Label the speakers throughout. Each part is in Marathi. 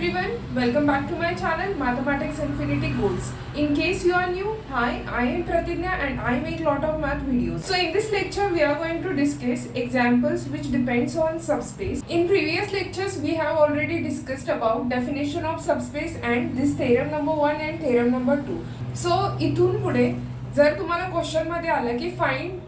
Speaker 1: everyone, welcome back to my channel Mathematics Infinity Goals. In case you are new, hi, I am Pratigna and I make lot of math videos. So in this lecture we are going to discuss examples which depends on subspace. In previous lectures we have already discussed about definition of subspace and this theorem number 1 and theorem number 2. So इथून पुढे जर तुम्हाला क्वेश्चन मध्ये आलं की find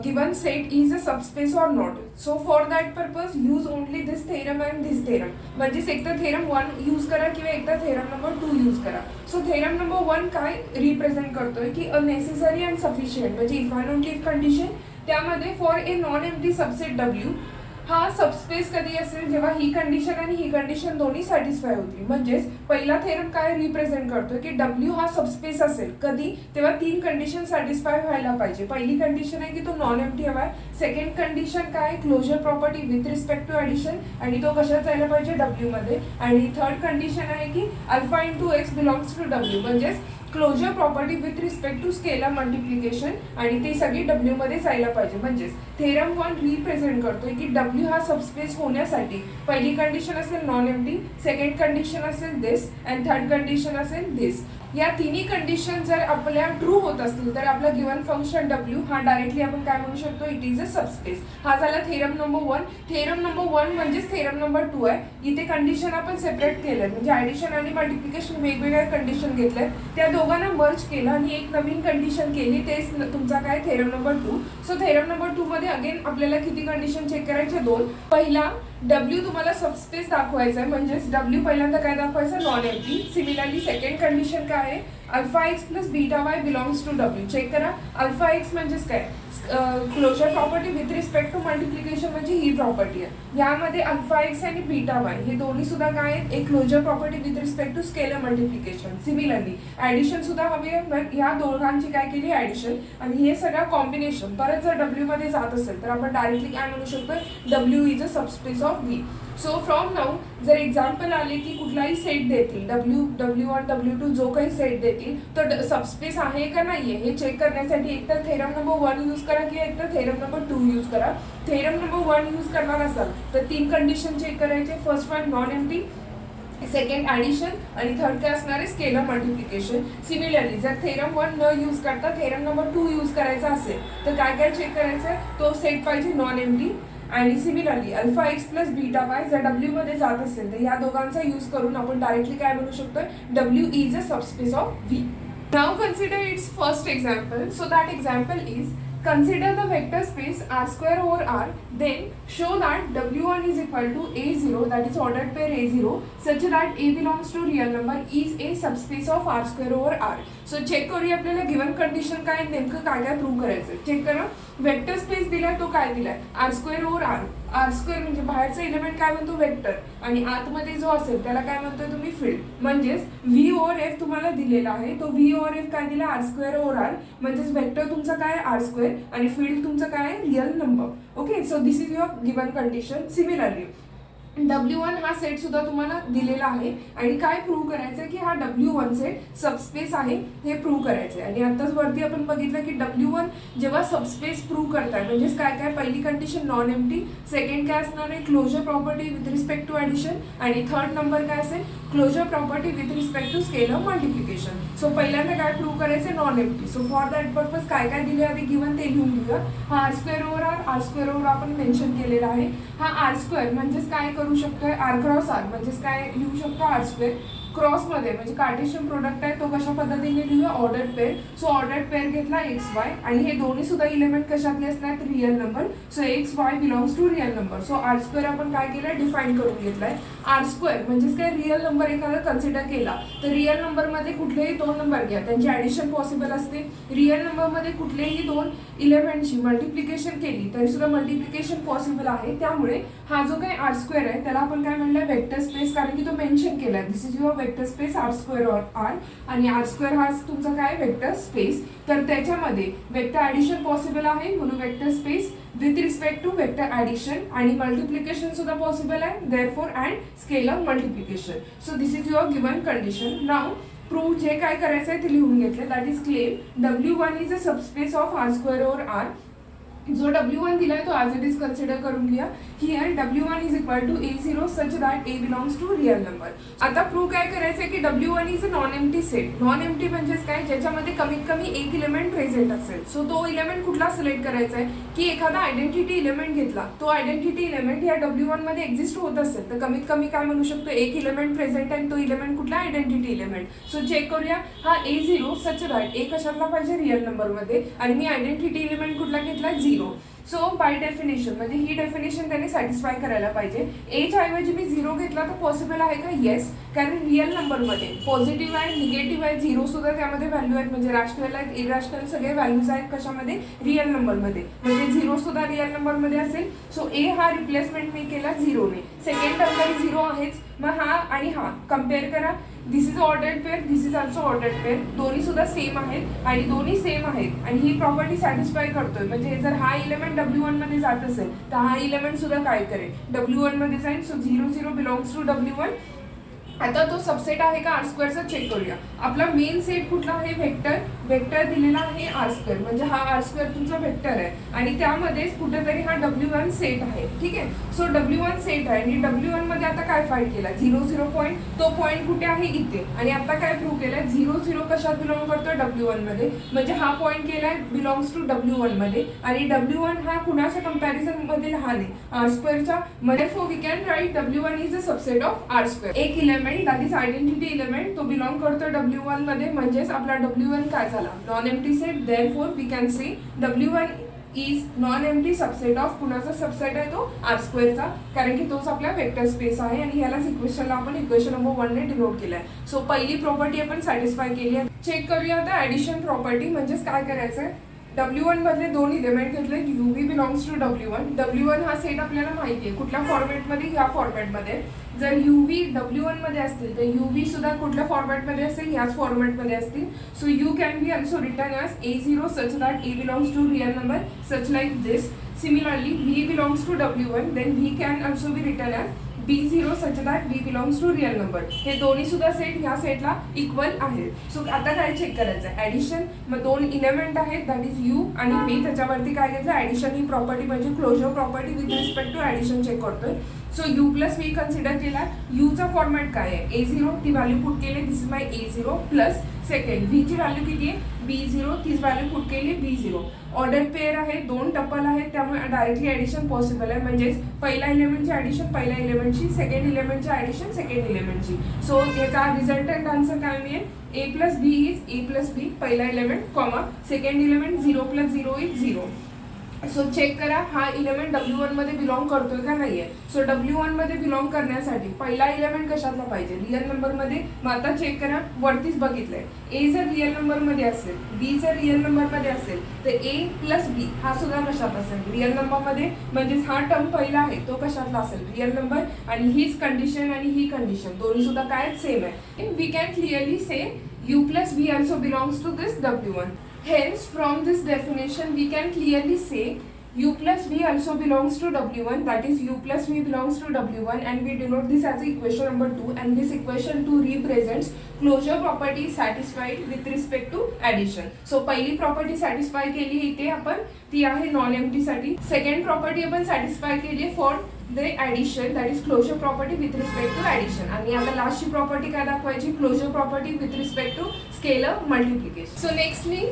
Speaker 1: given set is a subspace or not, so for that purpose use only this theorem and this theorem. म्हणजेच एकदा theorem 1 यूज करा किंवा एकदा theorem number 2 यूज करा. सो theorem number 1 काय रिप्रेझेंट करतोय की अ नेसेसरी अँड सफिशियंट म्हणजे if and only if condition त्यामध्ये for a non empty subset W हा सबस्पेस कधी असेल जेव्हा ही कंडिशन आणि ही कंडिशन दोन्ही सॅटिस्फाय होतील. म्हणजेच पहिला थेरम काय रिप्रेझेंट करतोय की W हा सबस्पेस असेल कधी तेव्हा तीन कंडिशन सॅटिस्फाय व्हायला पाहिजे. पहिली कंडिशन आहे की तो नॉन एम्प्टी हवा आहे. सेकंड कंडिशन काय closure property with respect to addition आणि तो कशात जायला पाहिजे W मध्ये. आणि थर्ड कंडिशन आहे की alpha into X belongs to W म्हणजेच closure property with respect to scalar multiplication आणि ते सगळी W मध्ये जायला पाहिजे. म्हणजेच थेरम 1 रिप्रेझेंट करतोय की W हा सबस्पेस होण्यासाठी पहिली कंडिशन असेल नॉन एम्प्टी, सेकंड कंडिशन असेल दिस अँड थर्ड कंडिशन असेल दिस. या तिन्ही कंडिशन जर आपल्या ट्रू होत असतील तर आपला गिवन फंक्शन W हा डायरेक्टली आपण काय म्हणू शकतो इट इज अ सबस्पेस. हा झाला थेरम नंबर 1. थेरम नंबर 1 म्हणजेच थेरम नंबर 2 आहे. इथे कंडिशन आपण सेपरेट केलं म्हणजे ॲडिशन आणि मल्टिप्लिकेशन वेगवेगळ्या कंडिशन घेतल्या त्या दोघांना मर्ज केलं आणि एक नवीन कंडिशन केली तेच तुमचा काय theorem number 2. So theorem number 2 मध्ये अगेन आपल्याला किती कंडिशन चेक करायचे दोन. पहिला W तुम्हाला सबस्पेस दाखवायचा आहे म्हणजेच W पहिल्यांदा काय दाखवायचं non empty. Similarly second condition काय आहे alpha X plus beta Y belongs to W. Check करा अल्फा एक्स म्हणजेच काय closure property with respect to multiplication म्हणजे ही प्रॉपर्टी आहे. यामध्ये अल्फा एक्स आणि बीटा वाय हे दोन्ही सुद्धा काय आहेत एक closure property with respect to scalar multiplication. Similarly addition सुद्धा हवी आहे. ह्या दोघांची काय केली ॲडिशन आणि हे सगळं कॉम्बिनेशन परत जर W मध्ये जात असेल तर आपण डायरेक्टली काय म्हणू शकतो W is a subspace of V. So from now जर एक्झाम्पल आले की कुठलाही सेट देतील W1 W2 जो काही सेट देतील तर सबस्पेस आहे का नाहीये हे चेक करण्यासाठी एकतर थेरम नंबर 1 यूज करा किंवा एकतर थेरम नंबर 2 यूज करा. थेरम नंबर 1 यूज करणार असाल तर तीन कंडिशन चेक करायचे. First one non empty, second addition आणि थर्ड काय असणार आहे स्केलर मल्टिप्लिकेशन. सिमिलरली जर थेरम 1 न यूज करता थेरम नंबर 2 यूज करायचा असेल तर काय काय चेक करायचं तो सेट पाहिजे नॉन एम्प्टी आणि similarly alpha X plus beta Y जर W मध्ये जात असेल तर या दोघांचा यूज करून आपण डायरेक्टली काय म्हणू शकतो W is a subspace of V. Now consider it's first example. So that example is consider the vector space R square over R, then show that W1 is equal to A0 that is ordered pair A0 such that A belongs to real number is a subspace of R square over R. So check करूया आपल्याला गिवन कंडिशन काय नेमकं काय काय प्रूव्ह करायचं. चेक करा वेक्टर स्पेस दिलाय तो काय दिलाय R square over R. R square म्हणजे बाहेरचा एलिमेंट काय म्हणतो वेक्टर आणि आतमध्ये जो असेल त्याला काय म्हणतोय तुम्ही फील्ड. म्हणजेच V ओव्हर F तुम्हाला दिलेला आहे तो V ओव्हर F काय दिला R स्क्वेअर ओव्हर R म्हणजेच वेक्टर तुमचा काय R स्क्वेअर आणि फील्ड तुमचं काय real number. Okay so this is your given condition. Similarly W1 हा सेट सुद्धा तुम्हाला दिलेला आहे आणि काय प्रूव्ह करायचं की हा W1 सेट सबस्पेस आहे हे प्रूव्ह करायचं आहे. आणि आताच वरती आपण बघितलं की W1 जेव्हा सबस्पेस प्रूव्ह करताय म्हणजेच काय काय पहिली कंडिशन नॉन एम्प्टी, सेकंड काय असणार आहे closure property with respect to addition आणि थर्ड नंबर काय असेल closure property with respect to scalar multiplication. So पहिल्यांदा काय प्रूव्ह करायचं non empty. So for that purpose काय काय दिले आधी गिवन ते लिहून घेऊया. हा R square over R square over आपण मेन्शन केलेला आहे. हा R स्क्वेअर म्हणजेच काय करू शकतोय R क्रॉस R म्हणजेच काय लिहू शकतो R स्क्वेअर क्रॉस मध्ये म्हणजे कार्टेशियन प्रोडक्ट आहे तो कशा पद्धतीने लिहूया ordered pair. So ordered pair घेतला एक्स वाय आणि हे दोन्ही सुद्धा इलेमेंट कशातले असणार real number. So X Y belongs to real number. So R square आपण काय केलंय डिफाईन करून घेतलाय. R स्क्वेअर म्हणजेच काय रिअल नंबर एखादा कन्सिडर केला तर रिअल नंबर मध्ये कुठलेही दोन नंबर घ्या त्यांची ॲडिशन पॉसिबल असते. रिअल नंबर मध्ये कुठलेही दोन इलेमेंटची मल्टिप्लिकेशन केली तरी सुद्धा मल्टिप्लिकेशन पॉसिबल आहे. त्यामुळे हा जो काही R स्क्वेअर आहे त्याला आपण काय म्हणलं वेक्टर स्पेस कारण की तो मेन्शन केलाय this is your vector space R square R आणि R स्क्वेअर हा तुमचा काय वेक्टर स्पेस. तर त्याच्यामध्ये वेक्टर ॲडिशन पॉसिबल आहे म्हणून vector space with respect to vector addition आणि मल्टिप्लिकेशन सुद्धा पॉसिबल आहे therefore and scalar multiplication. So this is your given condition. Now prove जे काय करायचं आहे ते लिहून घेतलं that is claim W1 is a subspace of R square over R जो W1 दिलाय तो ॲज इट इज कन्सिडर करून घ्या. Here W1 is equal to A0 such that A belongs to real number. आता प्रूव्ह काय करायचं आहे की W1 is a non empty set. Non empty म्हणजेच काय, ज्याच्यामध्ये कमीत कमी एक इलेमेंट प्रेझेंट असेल. सो तो इलेमेंट कुठला सिलेक्ट करायचा आहे की एखादा आयडेंटिटी इलेमेंट घेतला, तो आयडेंटिटी इलेमेंट या W1 मध्ये एक्झिस्ट होत असेल तर कमीत कमी काय म्हणू शकतो, एक इलेमेंट प्रेझेंट आहे, तो इलेमेंट कुठला आयडेंटिटी इलेमेंट. सो चेक करूया, हा A0 सच दॅट A कशातला पाहिजे रिअल नंबर मध्ये, आणि मी आयडेंटिटी इलेमेंट कुठला घेतला 0. सो बाय डेफिनेशन म्हणजे ही डेफिनेशन त्याने सॅटिस्फाय करायला पाहिजे. एच्या ऐवजी मी 0 घेतला तर पॉसिबल आहे का, येस, कारण रिअल नंबरमध्ये पॉझिटिव्ह आहे, निगेटिव्ह आहे, 0 सुद्धा त्यामध्ये व्हॅल्यू आहेत, म्हणजे रॅशनल आहेत, इरॅशनल सगळे व्हॅल्यूज आहेत कशामध्ये, रिअल नंबरमध्ये, म्हणजे 0 सुद्धा रिअल नंबरमध्ये असेल. सो ए हा रिप्लेसमेंट मी केला 0 ने. सेकंड टर्म 0 आहेच, मग हा आणि हा कम्पेअर करा. This is ordered pair, this is also ordered pair, दोन्ही सुद्धा सेम आहेत आणि दोन्ही सेम आहेत आणि ही प्रॉपर्टी सॅटिस्फाय करतोय. म्हणजे जर हा इलेमेंट W1 मध्ये जात असेल तर हा इलेमेंट सुद्धा काय करेल, W1 मध्ये जाईल. So 0 0 belongs to W1. आता तो सबसेट आहे का आर स्क्वेअरचा चेक करूया. आपला मेन सेट कुठला आहे, वेक्टर. वेक्टर दिलेला आहे आर स्क्वेअर, म्हणजे हा आर स्क्वेअर तुमचा वेक्टर आहे आणि त्यामध्येच कुठेतरी हा W1 सेट आहे. ठीक आहे, सो W1 सेट आहे आणि W1 मध्ये आता काय फाइंड केला, 0 0 पॉईंट. तो पॉईंट कुठे आहे, इथे. आणि आता काय प्रूव्ह केलंय, 0 0 कशात बिलॉंग करतोय, W1 मध्ये, म्हणजे हा पॉईंट केलाय बिलॉंग्स टू W1 मध्ये. आणि W1 हा कुणाच्या कंपॅरिझन मध्ये लहान आहे, आर स्क्वेअरच्या. म्हणजे for we can write W1 is a subset of R square. एक element that is identity element तो बिलॉंग करतो W1 मध्ये, म्हणजेच आपला W1 काय झाला, non empty set. Therefore we can say W1 is non empty subset of कुणाचा सबसेट आहे, तो आर स्क्वेअरचा, कारण की तोच आपला वेक्टर स्पेस आहे आणि ह्यालाच इक्वेशनला आपण इक्वेशन नंबर 1 ने डिनोट केलाय. सो पहिली प्रॉपर्टी आपण सॅटिस्फाय केली आहे. चेक करूया आता ऍडिशन प्रॉपर्टी. म्हणजेच काय करायचंय, W1 मधले दोन इलेमेंट घेतले, UV belongs to W1. W1 हा सेट आपल्याला माहिती आहे कुठल्या फॉर्मॅटमध्ये, ह्या फॉर्मॅटमध्ये. जर UV W1 मध्ये असतील तर UV सुद्धा कुठल्या फॉर्मॅटमध्ये असेल, ह्याच फॉर्मॅटमध्ये असतील. So you can be also written as A0 such that A belongs to real number such like this. Similarly V belongs to W1, then V can also be written as B0 such that B belongs to real number. हे दोन्ही सुद्धा सेट ह्या सेटला इक्वल आहे. सो आता काय चेक करायचं आहे, ऍडिशन. मग दोन इलेमेंट आहेत, दॅट इज U आणि V, त्याच्यावरती काय घेतलं, ऍडिशन ही प्रॉपर्टी म्हणजे closure property with respect to addition check करतोय. So U plus V consider केला. यूचा फॉर्मॅट काय आहे, A0, ती व्हॅल्यू पुट केली, this is my A0 plus second V ची व्हॅल्यू किती आहे, B0, तीच व्हॅल्यू पुट केली B0. ऑर्डर पेअर आहे, दोन टपल आहेत, त्यामुळे डायरेक्टली ऍडिशन पॉसिबल आहे. म्हणजेच पहिल्या इलेमेंटची ऍडिशन पहिल्या इलेमेंटची, सेकंड इलेमेंटची ऍडिशन सेकंड इलेमेंटची. सो याचा रिझल्टंट आन्सर काय मिळेल, A plus B is A plus B पहिला element, comma second element 0 plus 0 is 0. So check करा हा इलेमेंट W1 मध्ये बिलॉंग करतोय का नाहीये. सो W1 मध्ये बिलॉंग करण्यासाठी पहिला इलेमेंट कशातला पाहिजे, रिअल नंबर मध्ये. मग आता चेक करा, वरतीच बघितलंय, A जर रिअल नंबर मध्ये असेल, B जर रिअल नंबर मध्ये असेल तर A प्लस B हा सुद्धा कशात असेल, रिअल नंबर मध्ये. म्हणजेच हा टर्म पहिला आहे तो कशातला असेल, रिअल नंबर. आणि हीच कंडिशन आणि ही कंडिशन दोन्ही सुद्धा काय सेम आहे. We can clearly say U plus V also belongs to this W1. Hence, from this definition, we can clearly say U plus V also belongs to W1. That is, U plus V belongs to W1, and we denote this as equation number 2. And this equation 2 represents closure property satisfied with respect to addition. So, पहिली property satisfy केली इथे आपण, ती आहे non empty साठी. Second property आपण satisfy केली for the addition, that is closure property with respect to addition. आणि आता लास्टची प्रॉपर्टी काय दाखवायची, closure property with respect to scalar multiplication. So nextly,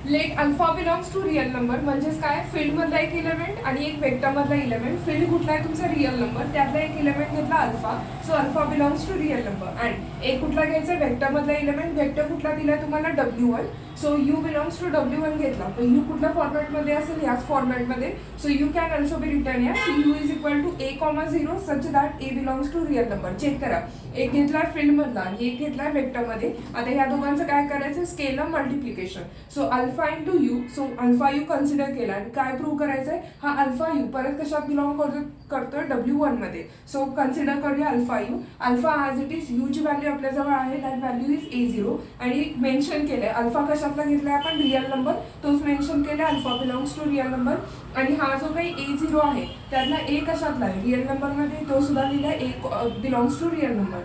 Speaker 1: let alpha belongs to real number. म्हणजेच काय, फील्ड मधला एक इलेमेंट आणि एक वेक्टर मधला इलेमेंट. फील्ड कुठला आहे तुमचा, रिअल नंबर, त्यातला एक इलेमेंट घेतला alpha. So alpha belongs to real number. And एक कुठला घ्यायचा, वेक्टर मधला इलेमेंट. वेक्टर कुठला दिलाय तुम्हाला, W1. So you belongs to W1 घेतला तर यू कुठल्या फॉर्मॅटमध्ये असेल, ह्याच फॉर्मॅटमध्ये. So you can also be written या U is equal to A,0 such that A belongs to real number. Check करा, एक घेतलाय फील्ड मधला आणि एक घेतलाय वेक्टर मध्ये. आता ह्या दोघांचं काय करायचं, scalar multiplication. So alpha into you, so alpha u consider केला आणि काय प्रूव्ह करायचंय, हा अल्फा यू परत कशात बिलॉंग करतोय, W1 मध्ये. सो कन्सिडर करूया alpha u. Alpha as it is you ची व्हॅल्यू आपल्याजवळ आहे, दॅट व्हॅल्यू इज A0. आणि मेन्शन केलंय अल्फा कशातला घेतलाय आपण, रिअल नंबर, तोच मेन्शन केलाय, alpha belongs to real number. आणि हा जो काही A0 आहे त्यातला A कशातला आहे, रिअल नंबर मध्ये, तो सुद्धा दिलाय A belongs to real number.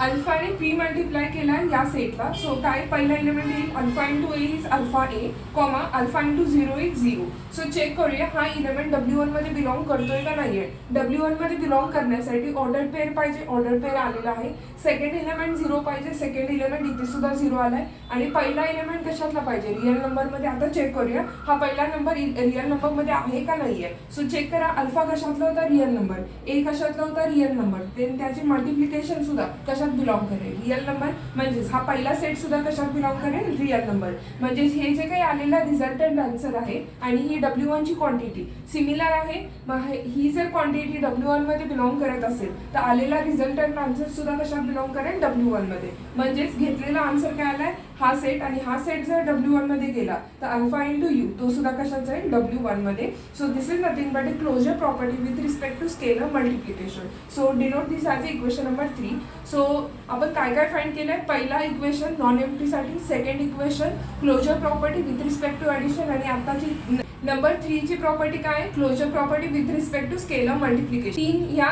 Speaker 1: अल्फाने प्री मल्टिप्लाय केला या सेटला. सो काय पहिला एलिमेंट येईल alpha into A is alpha A comma alpha into zero is zero. So check करूया हा इलेमेंट W1 मध्ये बिलॉंग करतोय का नाहीये. W1 मध्ये बिलॉंग करण्यासाठी ऑर्डर पेअर पाहिजे, ऑर्डर पेअर आलेला आहे. सेकंड एलिमेंट 0 पाहिजे, सेकंड एलिमेंट इथे सुद्धा 0 आलाय. आणि पहिला एलिमेंट कशातला पाहिजे, रिअल नंबर मध्ये. आता चेक करूया हा पहिला नंबर रिअल नंबर मध्ये आहे का नाहीये. सो चेक करा अल्फा कशातला होता, रिअल नंबर. ए कशातला होता, रिअल नंबर. देन त्याचे मल्टिप्लिकेशन सुद्धा कशात बिलॉंग करेल, रिअल नंबर. म्हणजेच हा पहिला सेट सुद्धा कशात बिलॉंग करेल, रिअल नंबर. म्हणजे हे जे काही आलेला रिझल्टंट आन्सर आहे आणि ही W1 ची क्वांटिटी सिमिलर आहे. मग ही जर क्वांटिटी W1 मध्ये बिलॉंग करत असेल तर आलेला रिझल्टंट आन्सर सुद्धा कशात बिलॉंग करेल, W1 मध्ये. म्हणजेच घेतलेला आन्सर काय आलाय, हा सेट. आणि हा सेट जर W1 मध्ये गेला तर अल्फा इंटू यू तो सुद्धा कशात जाईल, W1 मध्ये. So this is nothing but a closure property with respect to scalar multiplication. So denote this as equation number 3. So आपण काय काय फाइंड केलंय, पहिला इक्वेशन नॉन एम्प्टी साठी, second equation closure property with respect to addition, आणि आताची नंबर 3 ची प्रॉपर्टी काय आहे, closure property with respect to scalar multiplication. 3 या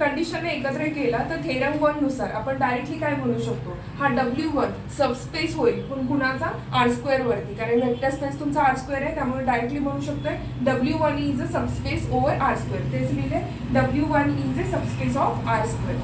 Speaker 1: कंडिशन एकत्र केला तर थेरम 1 नुसार आपण डायरेक्टली काय म्हणू शकतो, हा W1 सबस्पेस होईल पण कुणाचा, R² वरती. कारण वेक्टर स्पेस तुमचा R² आहे त्यामुळे डायरेक्टली म्हणू शकतोय W1 is a subspace over R². तेच लिहिले W1 is a subspace of R².